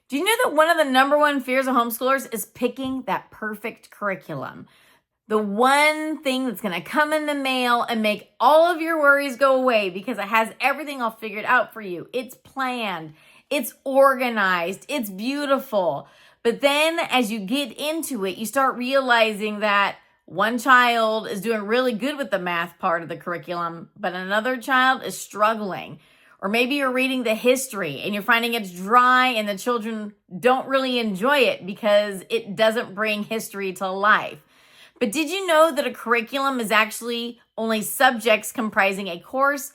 Do you know that one of the number one fears of homeschoolers is picking that perfect curriculum? The one thing that's going to come in the mail and make all of your worries go away because it has everything all figured out for you. It's planned, it's organized, it's beautiful. But then as you get into it, you start realizing that one child is doing really good with the math part of the curriculum, but another child is struggling. Or maybe you're reading the history and you're finding it's dry and the children don't really enjoy it because it doesn't bring history to life. But did you know that a curriculum is actually only subjects comprising a course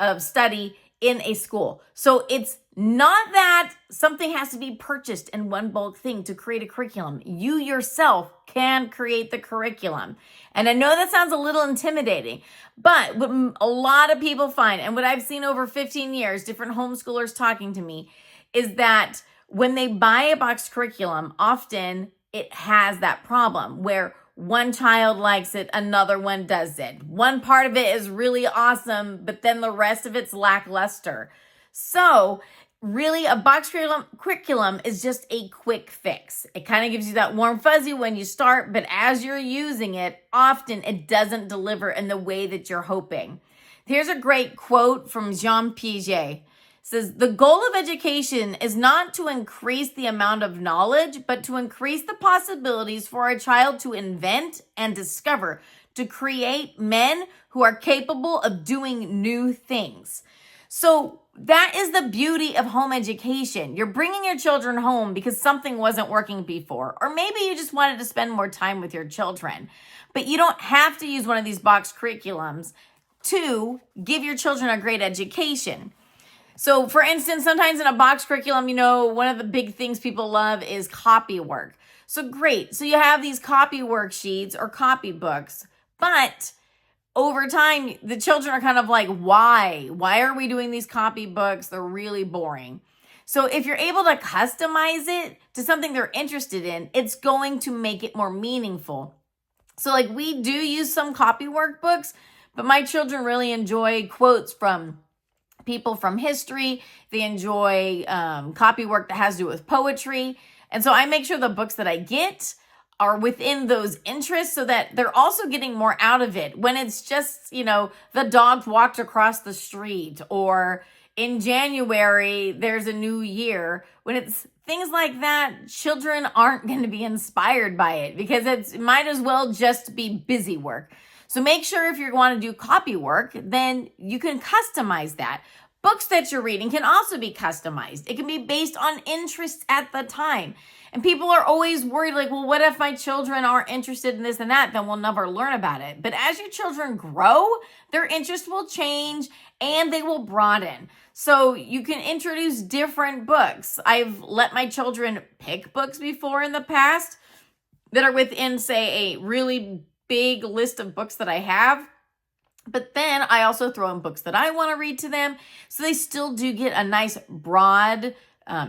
of study in a school? So it's not that something has to be purchased in one bulk thing to create a curriculum. You yourself can create the curriculum. And I know that sounds a little intimidating, but what a lot of people find, and what I've seen over 15 years, different homeschoolers talking to me, is that when they buy a boxed curriculum, often it has that problem where one child likes it, another one doesn't. One part of it is really awesome, but then the rest of it's lackluster. So really, a box curriculum is just a quick fix. It kind of gives you that warm fuzzy when you start, but as you're using it, often it doesn't deliver in the way that you're hoping. Here's a great quote from Jean Piaget. It says, "The goal of education is not to increase the amount of knowledge, but to increase the possibilities for a child to invent and discover, to create men who are capable of doing new things." So that is the beauty of home education. You're bringing your children home because something wasn't working before, or maybe you just wanted to spend more time with your children. But you don't have to use one of these box curriculums to give your children a great education. So for instance, sometimes in a box curriculum, one of the big things people love is copy work. So great. So you have these copy worksheets or copy books, but over time, the children are kind of like, why? Why are we doing these copy books? They're really boring. So if you're able to customize it to something they're interested in, it's going to make it more meaningful. So like we do use some copy workbooks, but my children really enjoy quotes from people from history. They enjoy copy work that has to do with poetry. And so I make sure the books that I get are within those interests so that they're also getting more out of it. When it's just, the dog walked across the street, or in January, there's a new year. When it's things like that, children aren't going to be inspired by it because it might as well just be busy work. So make sure if you want to do copy work, then you can customize that. Books that you're reading can also be customized. It can be based on interests at the time. And people are always worried, like, well, what if my children aren't interested in this and that? Then we'll never learn about it. But as your children grow, their interest will change and they will broaden. So you can introduce different books. I've let my children pick books before in the past that are within, say, a really big list of books that I have. But then I also throw in books that I want to read to them. So they still do get a nice broad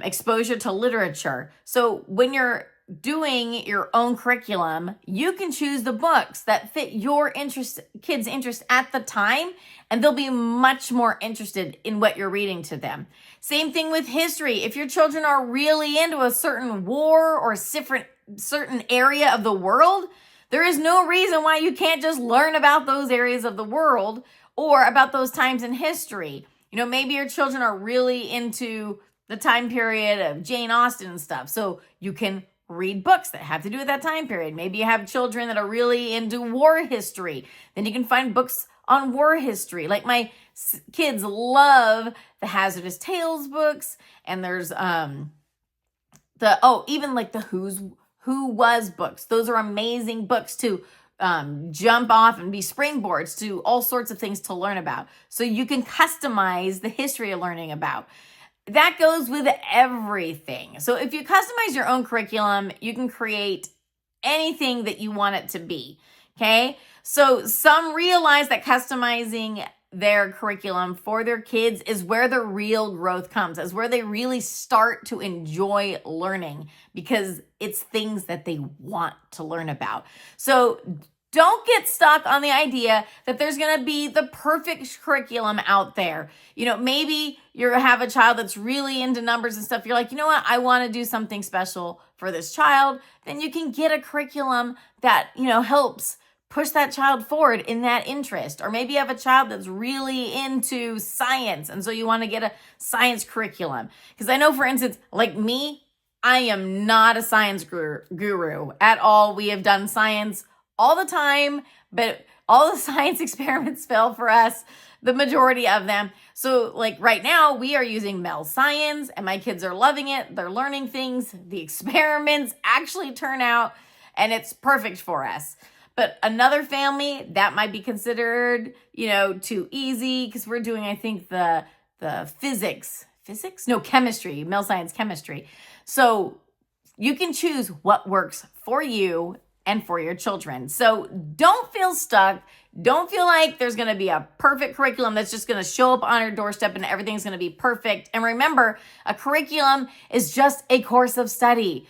exposure to literature. So when you're doing your own curriculum, you can choose the books that fit your kids' interest at the time, and they'll be much more interested in what you're reading to them. Same thing with history. If your children are really into a certain war or certain area of the world, there is no reason why you can't just learn about those areas of the world or about those times in history. Maybe your children are really into the time period of Jane Austen and stuff. So you can read books that have to do with that time period. Maybe you have children that are really into war history. Then you can find books on war history. Like my kids love the Hazardous Tales books. And there's even like the Who Was books. Those are amazing books to jump off and be springboards to all sorts of things to learn about. So you can customize the history you're learning about. That goes with everything. So if you customize your own curriculum, you can create anything that you want it to be. Okay. So some realize that customizing their curriculum for their kids is where the real growth comes, is where they really start to enjoy learning because it's things that they want to learn about. So Don't get stuck on the idea that there's going to be the perfect curriculum out there. Maybe you have a child that's really into numbers and stuff. You're like, you know what? I want to do something special for this child. Then you can get a curriculum that, helps push that child forward in that interest. Or maybe you have a child that's really into science, and so you want to get a science curriculum. Because I know, for instance, like me, I am not a science guru at all. We have done science all the time, but all the science experiments fail for us, the majority of them. So like right now, we are using Mel Science, and my kids are loving it. They're learning things. The experiments actually turn out, and it's perfect for us. But another family, that might be considered, too easy, because we're doing, I think, the chemistry, Mel Science chemistry. So you can choose what works for you and for your children. So don't feel stuck. Don't feel like there's going to be a perfect curriculum that's just going to show up on your doorstep and everything's going to be perfect. And remember, a curriculum is just a course of study.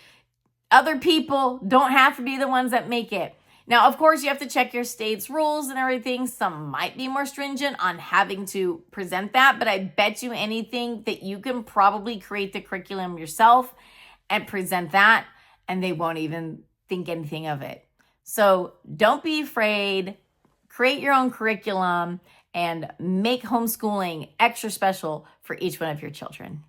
Other people don't have to be the ones that make it. Now, of course, you have to check your state's rules and everything. Some might be more stringent on having to present that, but I bet you anything that you can probably create the curriculum yourself and present that, and they won't even think anything of it. So don't be afraid. Create your own curriculum and make homeschooling extra special for each one of your children.